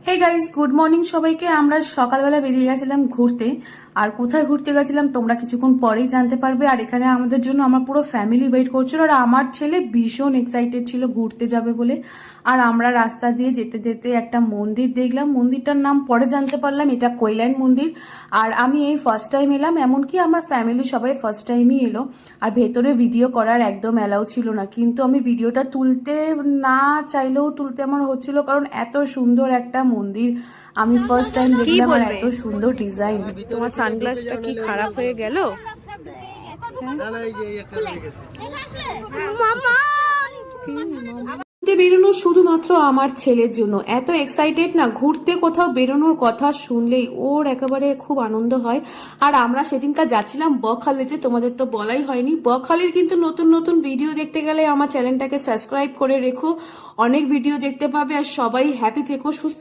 Hey guys, good morning সবাইকে। আমরা সকালবেলা বেরিয়ে গেছিলাম ঘুরতে। আর কোথায় ঘুরতে গেছিলাম তোমরা কিছুক্ষণ পরেই জানতে পারবে। আর এখানে আমাদের জন্য আমার পুরো ফ্যামিলি ওয়েট করছিল। আর আমার ছেলে ভীষণ এক্সাইটেড ছিল ঘুরতে যাবে বলে। আর আমরা রাস্তা দিয়ে যেতে যেতে একটা মন্দির দেখলাম। মন্দিরটার নাম পরে জানতে পারলাম, এটা কৈলান মন্দির। আর আমি এই ফার্স্ট টাইম এলাম, এমনকি আমার ফ্যামিলি সবাই ফার্স্ট টাইমই এলো। আর ভেতরে ভিডিও করার একদম অ্যালাউ ছিল না, কিন্তু আমি ভিডিওটা তুলতে না চাইলেও তুলতে আমার হচ্ছিল, কারণ এত সুন্দর একটা মন্দির আমি ফার্স্ট টাইম কি দেখলাম। আর বলবে? এত সুন্দর ডিজাইন। তোমার সানগ্লাসটা কি খারাপ হয়ে গেল? ঘুরতে বেরোনো শুধুমাত্র আমার ছেলের জন্য। এত এক্সাইটেড না, ঘুরতে কোথাও বেরোনোর কথা শুনলেই ওর একেবারে খুব আনন্দ হয়। আর আমরা সেদিনকার যাচ্ছিলাম বকখালিতে, তোমাদের তো বলাই হয়নি। বকখালির কিন্তু নতুন নতুন ভিডিও দেখতে গেলে আমার চ্যানেলটাকে সাবস্ক্রাইব করে রেখো, অনেক ভিডিও দেখতে পাবে। আর সবাই হ্যাপি থেকো, সুস্থ